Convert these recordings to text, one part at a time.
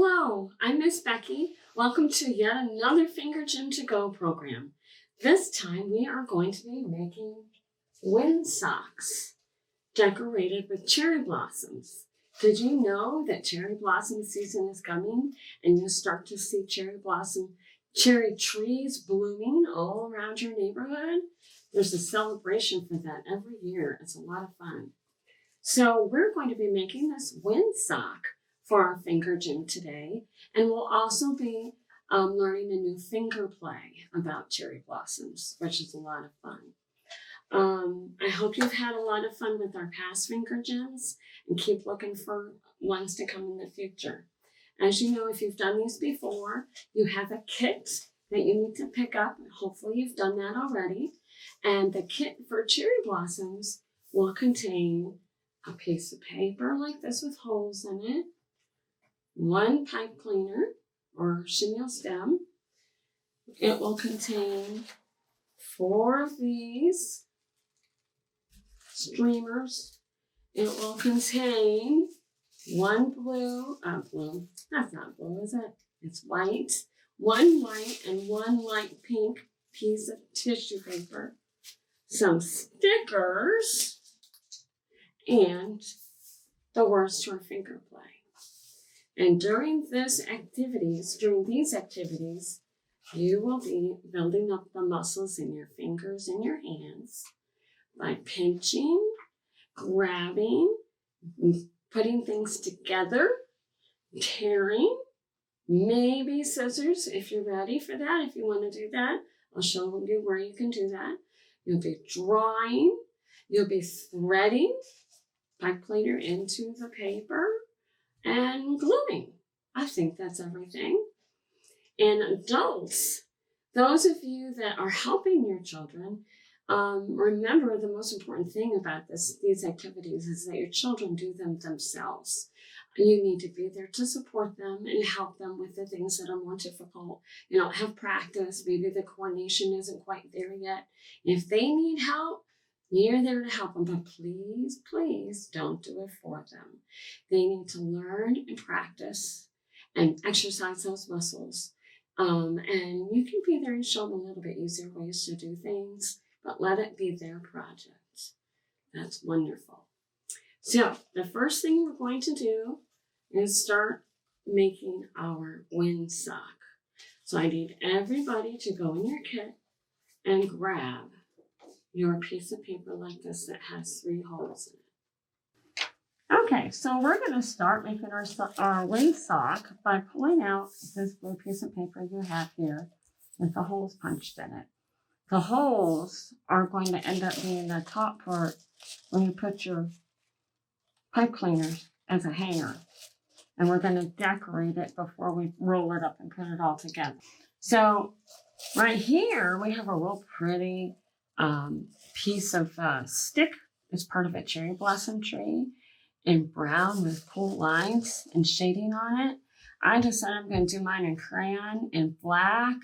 Hello, I'm Miss Becky. Welcome to yet another Finger Gym to Go program. This time we are going to be making wind socks decorated with cherry blossoms. Did you know that cherry blossom season is coming and you'll start to see cherry trees blooming all around your neighborhood? There's a celebration for that every year. It's a lot of fun. So we're going to be making this wind sock for our finger gym today, and we'll also be learning a new finger play about cherry blossoms, which is a lot of fun. I hope you've had a lot of fun with our past finger gyms and keep looking for ones to come in the future. As you know, if you've done these before, you have a kit that you need to pick up. Hopefully you've done that already. And the kit for cherry blossoms will contain a piece of paper like this with holes in it, one pipe cleaner or chenille stem. It will contain 4 of these streamers. It will contain one that's not blue, is it? It's white. One white and one light pink piece of tissue paper, some stickers, and the words to our finger play. And during these activities, you will be building up the muscles in your fingers and your hands by pinching, grabbing, putting things together, tearing, maybe scissors if you're ready for that, if you want to do that. I'll show you where you can do that. You'll be drawing, you'll be threading pipe cleaner into the paper, and gluing. I think that's everything. And adults, those of you that are helping your children, remember the most important thing about these activities is that your children do them themselves. You need to be there to support them and help them with the things that are more difficult. Have practice. Maybe the coordination isn't quite there yet. If they need help, you're there to help them, but please, please don't do it for them. They need to learn and practice and exercise those muscles. And you can be there and show them a little bit easier ways to do things, but let it be their project. That's wonderful. So the first thing we're going to do is start making our wind sock. So I need everybody to go in your kit and grab your piece of paper like this that has 3 holes in it. Okay, so we're going to start making our wind sock by pulling out this blue piece of paper you have here with the holes punched in it. The holes are going to end up being the top part when you put your pipe cleaners as a hanger. And we're going to decorate it before we roll it up and put it all together. So right here, we have a real pretty piece of stick as part of a cherry blossom tree in brown with cool lines and shading on it. I decided I'm going to do mine in crayon in black.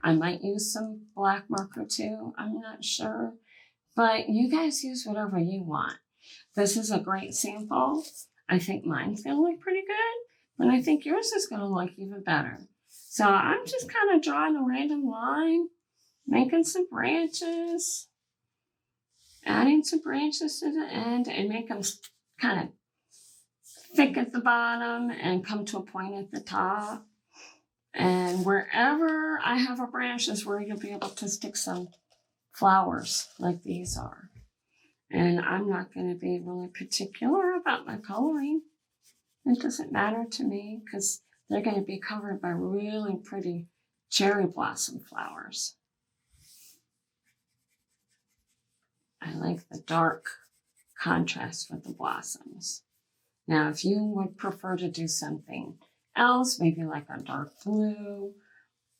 I might use some black marker too. I'm not sure. But you guys use whatever you want. This is a great sample. I think mine's going to look pretty good, but I think yours is going to look even better. So I'm just kind of drawing a random line, making some branches, adding some branches to the end, and make them kind of thick at the bottom and come to a point at the top. And wherever I have a branch is where you'll be able to stick some flowers like these are. And I'm not going to be really particular about my coloring. It doesn't matter to me because they're going to be covered by really pretty cherry blossom flowers. I like the dark contrast with the blossoms. Now, if you would prefer to do something else, maybe like a dark blue,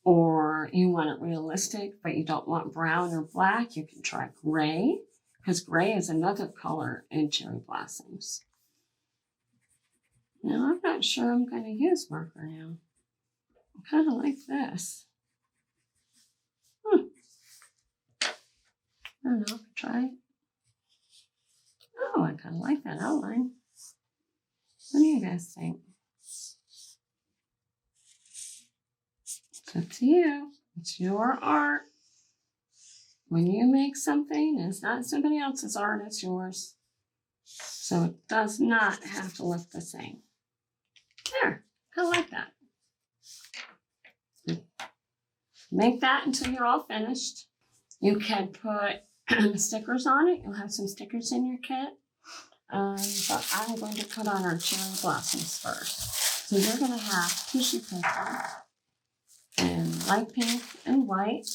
or you want it realistic, but you don't want brown or black, you can try gray, because gray is another color in cherry blossoms. Now, I'm not sure I'm going to use marker now. I kind of like this. I don't know, try it. Oh, I kind of like that outline. What do you guys think? up to you. It's your art. When you make something, it's not somebody else's art, it's yours. So it does not have to look the same. There, I like that. Make that until you're all finished. You can put stickers on it. You'll have some stickers in your kit. But I'm going to put on our cherry blossoms first. So you're going to have tissue paper in light pink and white.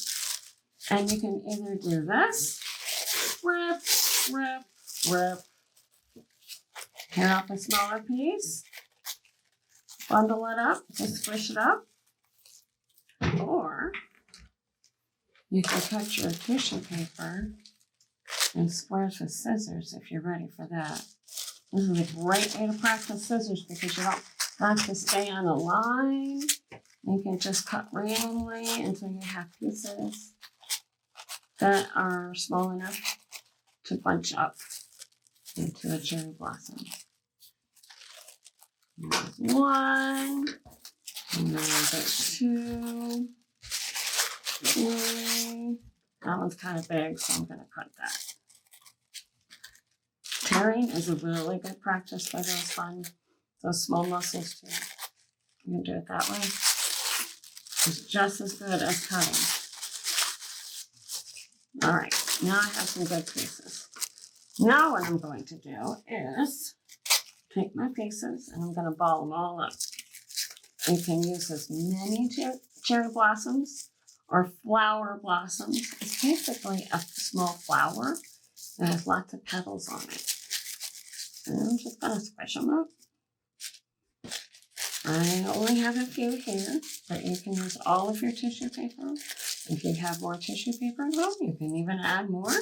And you can either do this, rip, rip, rip. Tear up a smaller piece, bundle it up, just squish it up. Or you can cut your tissue paper in squares with scissors if you're ready for that. This is a great way to practice scissors because you don't have to stay on a line. You can just cut randomly until you have pieces that are small enough to bunch up into a cherry blossom. There's one, and then there's two, three. That one's kind of big, so I'm going to cut that. Tearing is a really good practice for those small muscles too. You can do it that way. It's just as good as cutting. All right, now I have some good pieces. Now what I'm going to do is take my pieces and I'm going to ball them all up. You can use as many cherry blossoms or flower blossoms. It's basically a small flower that has lots of petals on it. And I'm just going to squish them up. I only have a few here, but you can use all of your tissue paper. If you have more tissue paper at home, you can even add more.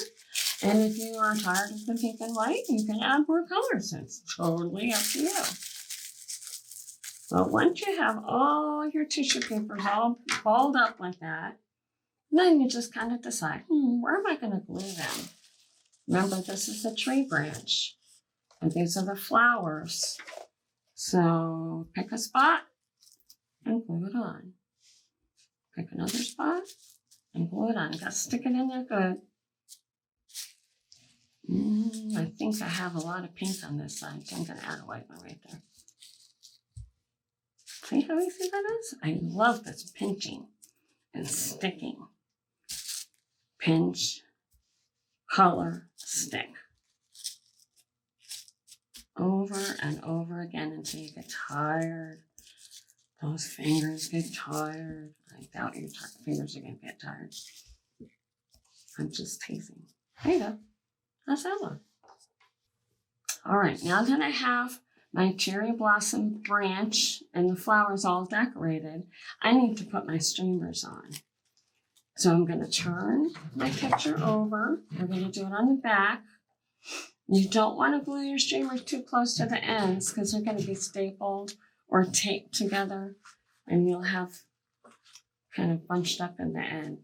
And if you are tired of the pink and white, you can add more colors. It's totally up to you. But once you have all your tissue papers all balled up like that, then you just kind of decide, where am I going to glue them? Remember, this is a tree branch, and these are the flowers. So pick a spot and glue it on. Pick another spot and glue it on. You got to stick it in there good. I think I have a lot of pink on this side, so I'm going to add a white one right there. See how easy that is? I love this pinching and sticking. Pinch, color, stick. Over and over again until you get tired. Those fingers get tired. I doubt your fingers are going to get tired. I'm just teasing. There you go. How's that look? All right, now that I have my cherry blossom branch and the flowers all decorated, I need to put my streamers on. So I'm going to turn my picture over. We're going to do it on the back. You don't want to glue your streamers too close to the ends because they're going to be stapled or taped together and you'll have kind of bunched up in the end.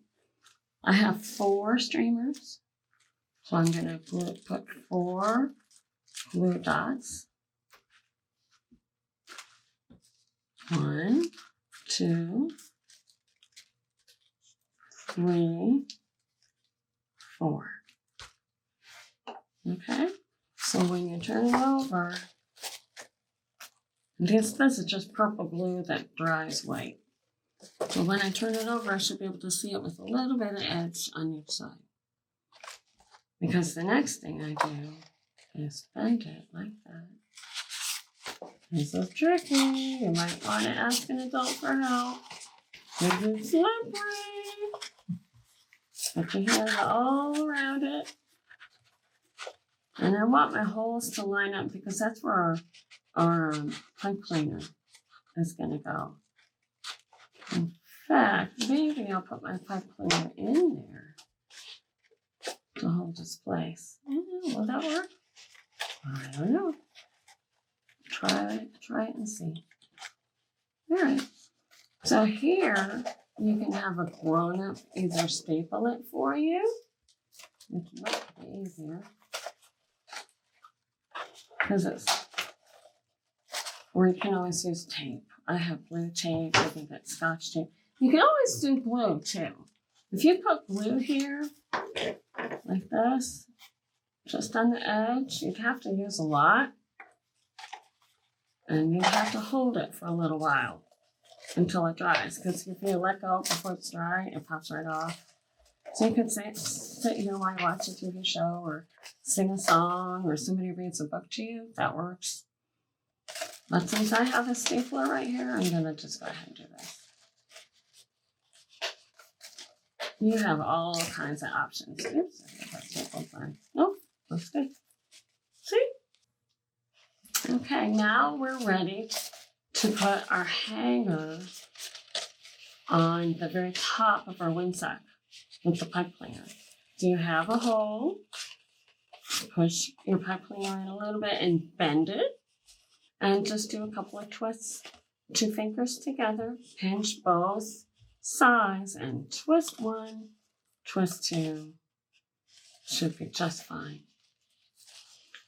I have 4 streamers. So I'm going to put 4 glue dots. 1, 2, 3, 4. Okay, so when you turn it over, this is just purple glue that dries white. So when I turn it over, I should be able to see it with a little bit of edge on each side. Because the next thing I do is bend it like that. This is tricky. You might want to ask an adult for help. This is slippery. Put your hands all around it. And I want my holes to line up because that's where our pipe cleaner is going to go. In fact, maybe I'll put my pipe cleaner in there to hold its place. Will that work? I don't know. Try it and see. All right. So here you can have a grown-up either staple it for you, which might be easier. Or you can always use tape. I have blue tape, I can get Scotch tape. You can always do glue too. If you put glue here, like this, just on the edge, you'd have to use a lot. And you have to hold it for a little while until it dries. Because if you let go before it's dry, it pops right off. So you could sit here while you watch a TV show or sing a song or somebody reads a book to you. That works. But since I have a stapler right here, I'm going to just go ahead and do this. You have all kinds of options. Oops, I think that staple's fine. Oh, looks good. See? Okay, now we're ready to put our hanger on the very top of our windsock with the pipe cleaner. So you have a hole, push your pipe cleaner in a little bit and bend it, and just do a couple of twists. 2 fingers together, pinch both sides, and twist 1, twist 2. Should be just fine.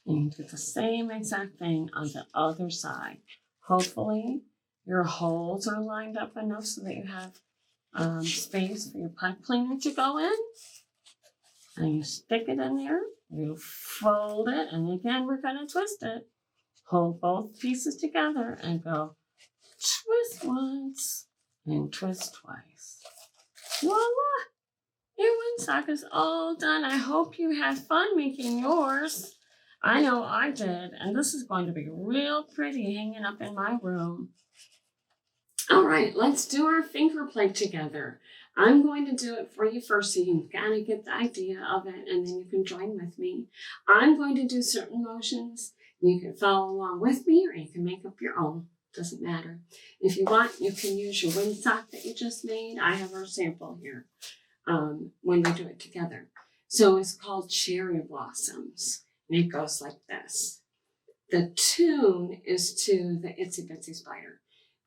And do the same exact thing on the other side. Hopefully, your holes are lined up enough so that you have space for your pipe cleaner to go in. And you stick it in there, you fold it, and again, we're going to twist it. Hold both pieces together and go twist once and twist twice. Voila! Your windsock is all done. I hope you had fun making yours. I know I did, and this is going to be real pretty hanging up in my room. All right, let's do our finger play together. I'm going to do it for you first so you can kind of get the idea of it, and then you can join with me. I'm going to do certain motions. You can follow along with me, or you can make up your own. Doesn't matter. If you want, you can use your windsock that you just made. I have our sample here when we do it together. So it's called Cherry Blossoms. And it goes like this. The tune is to the Itsy Bitsy Spider.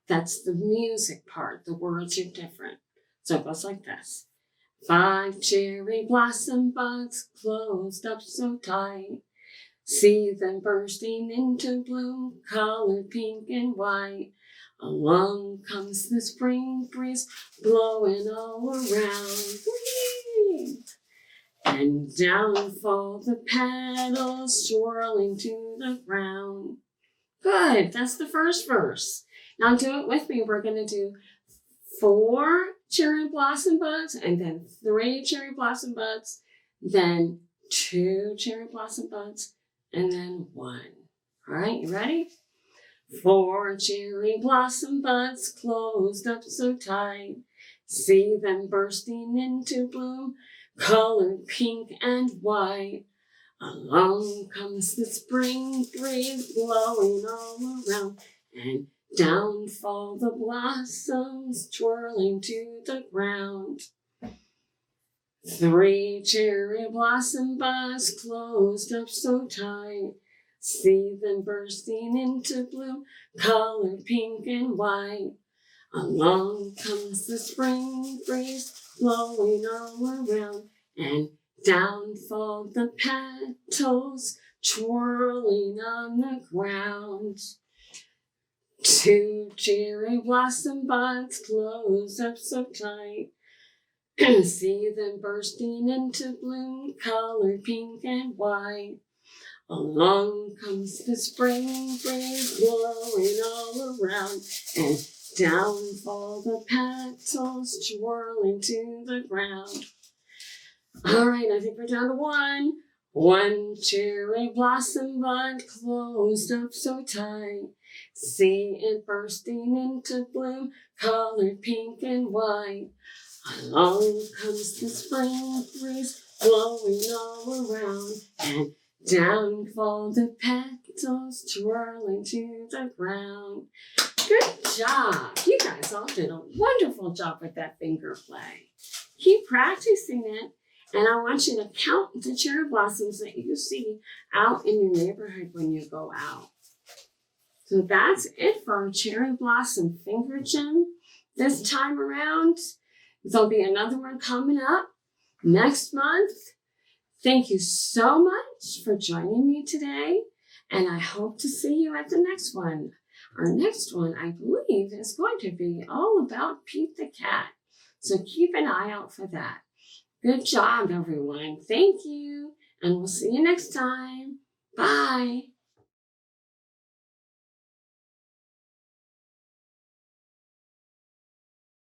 That's the music part. The words are different. So it goes like this. 5 cherry blossom buds closed up so tight. See them bursting into bloom, colored pink and white. Along comes the spring breeze, blowing all around. Whee! And down fall the petals, swirling to the ground. Good, that's the first verse. Now do it with me. We're going to do 4 cherry blossom buds, and then 3 cherry blossom buds, then 2 cherry blossom buds, and then 1. All right, you ready? 4 cherry blossom buds closed up so tight. See them bursting into bloom, colored pink and white. Along comes the spring breeze blowing all around, and down fall the blossoms twirling to the ground. 3 cherry blossom buds closed up so tight. See them bursting into bloom, colored pink and white. Along comes the spring breeze blowing all around, and down fall the petals twirling on the ground. 2 cherry blossom buds closed up so tight. See them bursting into bloom, colored pink and white. Along comes the spring breeze blowing all around, and down fall the petals twirling to the ground. All right, I think we're down to 1. 1 cherry blossom bud closed up so tight. See it bursting into bloom, colored pink and white. Along comes the spring breeze blowing all around, and down fall the petals twirling to the ground. Good job. You guys all did a wonderful job with that finger play. Keep practicing it, and I want you to count the cherry blossoms that you see out in your neighborhood when you go out. So that's it for our cherry blossom finger gym this time around. There'll be another one coming up next month. Thank you so much for joining me today, and I hope to see you at the next one. Our next one, I believe, is going to be all about Pete the cat. So keep an eye out for that. Good job, everyone. Thank you. And we'll see you next time. Bye.